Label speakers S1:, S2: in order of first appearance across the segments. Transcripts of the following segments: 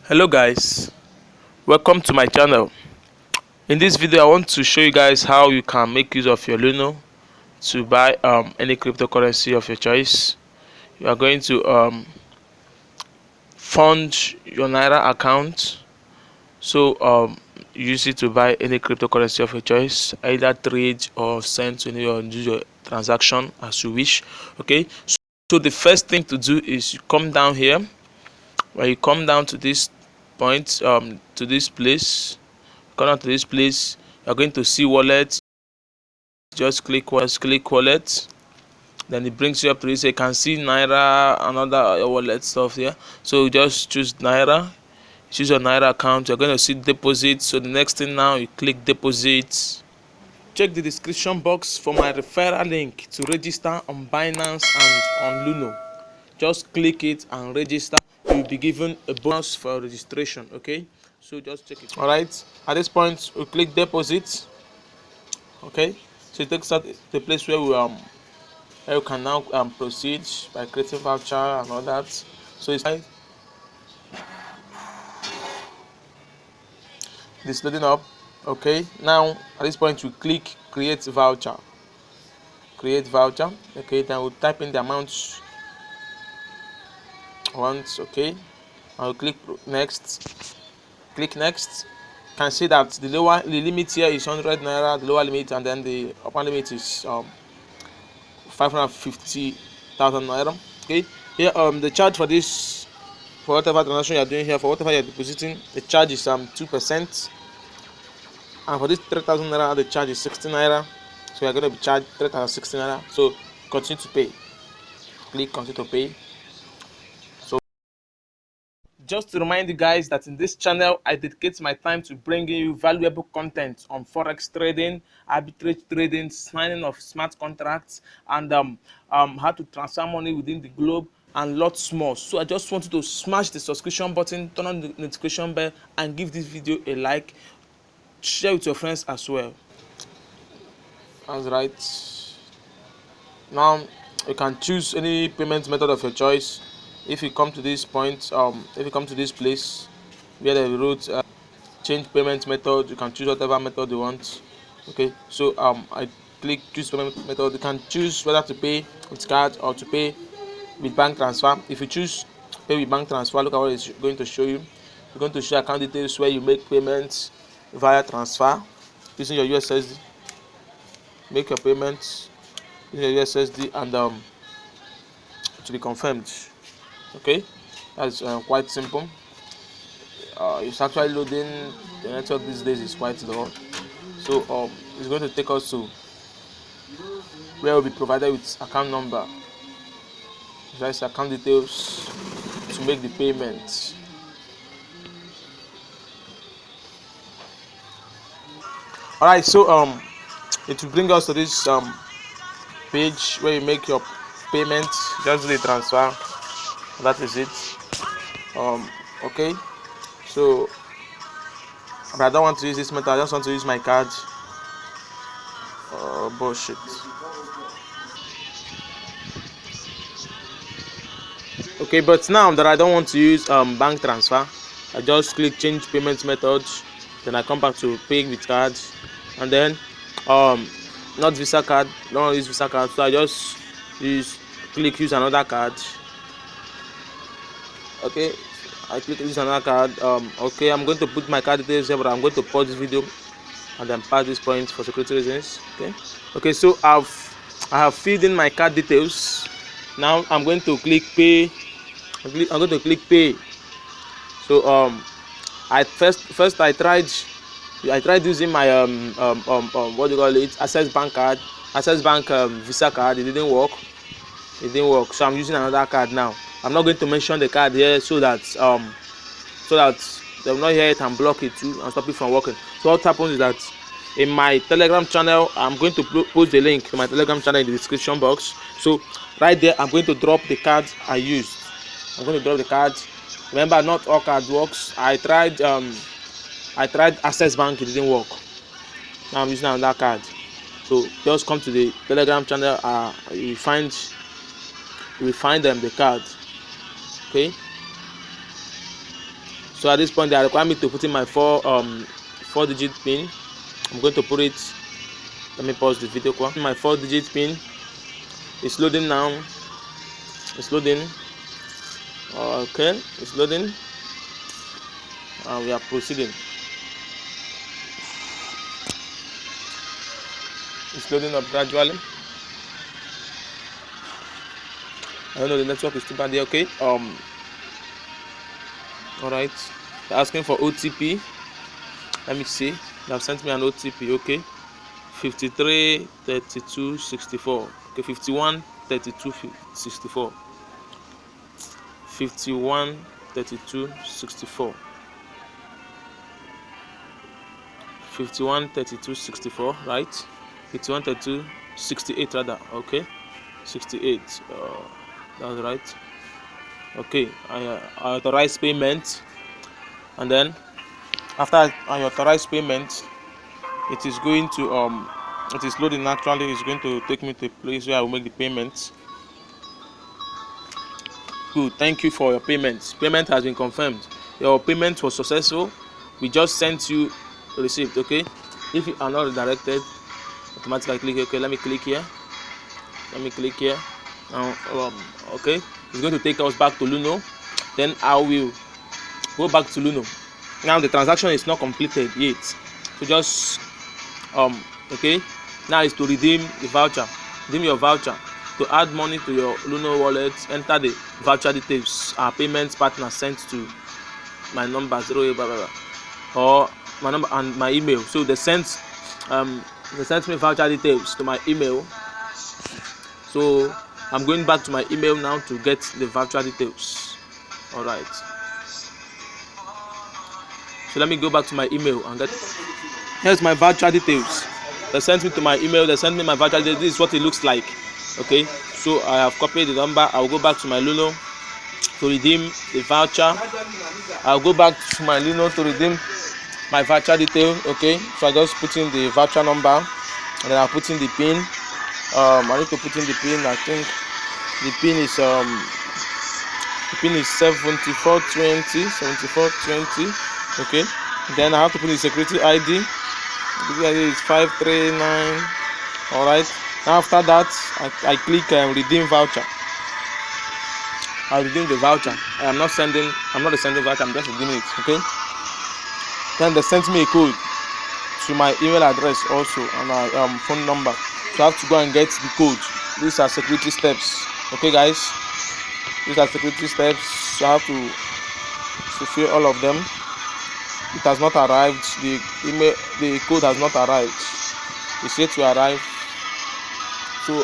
S1: Hello guys, welcome to my channel. In this video I want to show you guys how you can make use of your luno to buy any cryptocurrency of your choice. You are going to fund your naira account, so use it to buy any cryptocurrency of your choice, either trade or send to any or do your transaction as you wish. Okay, so the first thing to do is you come down here. When you come down to this point, to this place, come down to this place, you're going to see wallet. Just click wallet, then it brings you up to this. You can see naira and other wallet stuff here. So just choose naira, choose your naira account. You're going to see deposit. So the next thing now, you click deposit. Check the description box for my referral link to register on Binance and on Luno. Just click it and register. You'll be given a bonus for registration. Okay, so just check it. All right, at this point we click deposit. Okay, so it takes us to the place where where you can now proceed by creating voucher and all that. So it's this loading up. Okay, now at this point we click create voucher. Okay, then we'll type in the amount once. Okay, I'll click next. Click next. You can see that the limit here is 100 naira, the lower limit, and then the upper limit is 550,000 naira. Okay, here the charge for this, for whatever transaction you are doing here, for whatever you are depositing, the charge is 2%, and for this 3,000 naira the charge is 60 naira. So you are going to be charged 3,060 naira. So continue to pay. Click continue to pay. So just to remind you guys that in this channel I dedicate my time to bringing you valuable content on forex trading, arbitrage trading, signing of smart contracts, and how to transfer money within the globe and lots more. So I just want you to smash the subscription button, turn on the notification bell, and give this video a like. Share with your friends as well. That's right. Now you can choose any payment method of your choice. If you come to this point, if you come to this place where they wrote change payment method, you can choose whatever method you want. Okay, so I click choose payment method. You can choose whether to pay with card or to pay with bank transfer. If you choose pay with bank transfer, look at what it's going to show you. You're going to show account details where you make payments via transfer using your USSD. Make your payments using your USSD and to be confirmed. Okay, that's quite simple. It's actually loading. The network these days is quite low, so it's going to take us to where we'll be provided with account number, just account details to make the payment. All right, so it will bring us to this page where you make your payment. Just do the transfer. That is it. Okay, so but I don't want to use this method. I just want to use my card. Bullshit. Okay, but now that I don't want to use bank transfer, I just click change payment method. Then I come back to paying with card, and then not Visa card. Don't want to use Visa card, so I just click use another card. Okay, I click use another card. Okay, I'm going to put my card details here, but I'm going to pause this video and then pass this point for security reasons. Okay, so I have filled in my card details. Now I'm going to click pay. I'm going to click pay. So I first I tried using my what do you call it, access bank card, access bank Visa card. It didn't work. So I'm using another card now. I'm not going to mention the card here so that they will not hear it and block it too and stop it from working. So what happens is that in my Telegram channel, I'm going to post the link to my Telegram channel in the description box. So right there, I'm going to drop the card I used. I'm going to drop the card. Remember, not all card works. I tried Access Bank, it didn't work. Now I'm using another card. So just come to the Telegram channel. You will find them the card. Okay. So at this point, they require me to put in my 4-digit pin. I'm going to put it. Let me pause the video. My 4-digit pin is loading now. It's loading. Okay, it's loading. We are proceeding. It's loading up gradually. I don't know, the network is too bad there. Okay. All right. They're asking for OTP. Let me see. They have sent me an OTP. Okay. 53 32 64. Okay. 51 32 64. 51 32 64. 51 32 64. Right. 51 32 68 rather. Okay. 68. That's right. Okay, I authorize payment, and then after I authorize payment, it is going to it is loading naturally. It's going to take me to a place where I will make the payment. Good, thank you for your payment. Payment has been confirmed. Your payment was successful. We just sent you a receipt. Okay, if you are not redirected, automatically click. Okay, let me click here. Now, okay, it's going to take us back to Luno. Then I will go back to Luno. Now the transaction is not completed yet, so just okay, now is to redeem the voucher. Redeem your voucher. To add money to your Luno wallet, enter the voucher details our payment partner sent to my number 08 blah, blah, blah, or my number and my email. So they sent me voucher details to my email. So I'm going back to my email now to get the voucher details. All right. So let me go back to my email and get. Here's my voucher details. They sent me to my email. They sent me my voucher details. This is what it looks like. Okay. So I have copied the number. I'll go back to my Luno to redeem the voucher. I'll go back to my Luno to redeem my voucher detail. Okay. So I just put in the voucher number and then I'll put in the pin. I need to put in the pin. I think the pin is 7420. Okay, then I have to put the security ID. The ID is 539. All right. Now after that, I click redeem voucher. I redeem the voucher. I'm not the sending voucher. I'm just redeeming it. Okay. Then they sent me a code to my email address also and my phone number. So I have to go and get the code. These are security steps. Okay, guys. These are security steps. So I have to fulfill all of them. It has not arrived. The code has not arrived. It's yet to arrive. So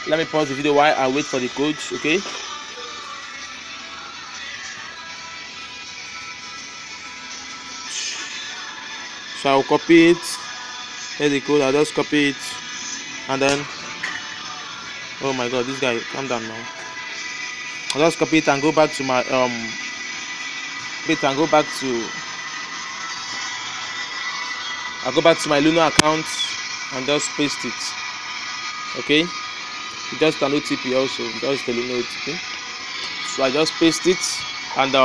S1: let me pause the video while I wait for the code. Okay. So I'll copy it. Here's the code. I'll just copy it, and then oh my god, this guy, calm down now. I'll just copy it and go back to my I'll go back to my Luno account and just paste it. Okay, just an OTP also, just the Luno OTP. So I just paste it and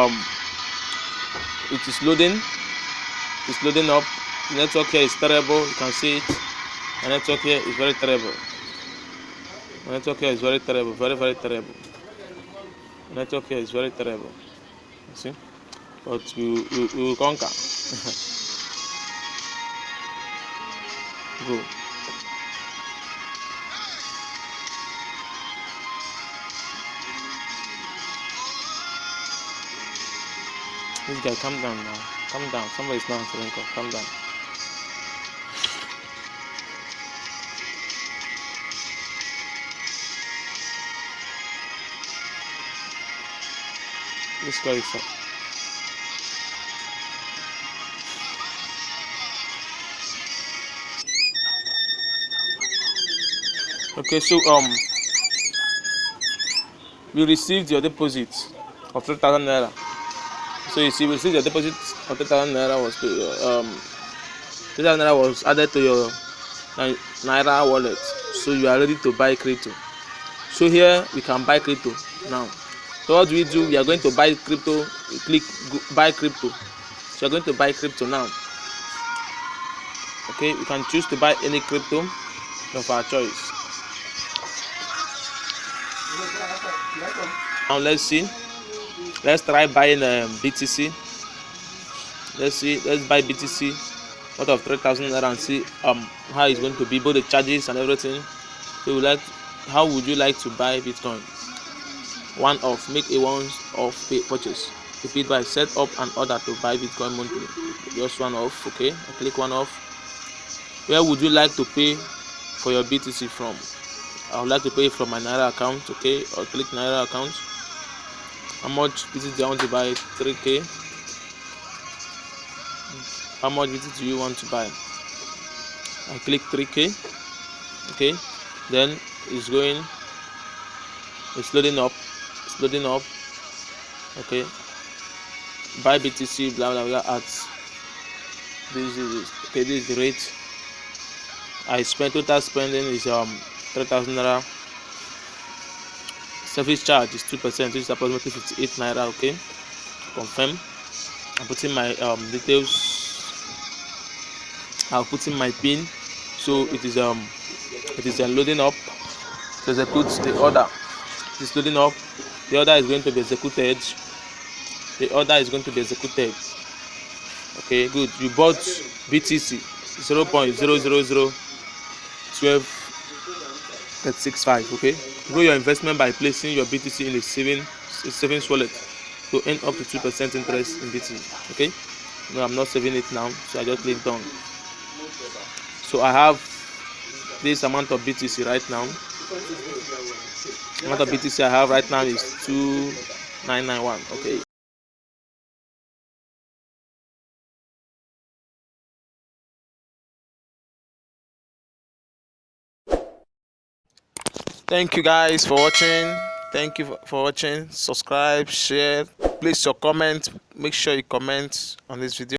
S1: it is loading. It's loading up. The network here is terrible. You can see it. The network here is very terrible. The network here is very terrible. Very, very terrible. The network here is very terrible. You see? But we will conquer. Go. This guy, calm down now. Calm down. Somebody is not answering call. Calm down. This guy is up. Okay, so we received your deposit of 3,000 naira. So you see, we received your deposit of 3,000 naira was 3,000 naira was added to your naira wallet. So you are ready to buy crypto. So here we can buy crypto now. So what do? We are going to buy crypto you click buy crypto. So you're going to buy crypto now. Okay, you can choose to buy any crypto of our choice. Now let's see. Let's try buying BTC. Let's buy BTC out of 3,000 naira and see how it's going to be, both the charges and everything. So how would you like to buy Bitcoin? One off, make a one-off purchase. Repeat by set up an order to buy Bitcoin monthly. Just one off. Okay, I click one off. Where would you like to pay for your BTC from? I would like to pay from my Naira account. Okay, or click Naira account. How much BTC do I want to buy? 3k. How much BTC do you want to buy? I click 3k. Okay, then it's loading up. Okay, buy BTC, blah blah blah at this is the rate I spent. Total spending is 3,000 naira. Service charge is 2%, which is approximately 58 naira. Okay, confirm. I'm putting my details. I'll put in my pin. So it is loading up to execute the order. It is loading up. The order is going to be executed. Okay, good. You bought BTC 0.00012365. Okay, grow your investment by placing your BTC in a savings wallet to earn up to 2% interest in BTC. Okay, no, I'm not saving it now, so I just click done. So I have this amount of BTC right now. The amount of BTC I have right now is 2,991. Okay. Thank you guys for watching. Thank you for watching. Subscribe, share, place your comment. Make sure you comment on this video.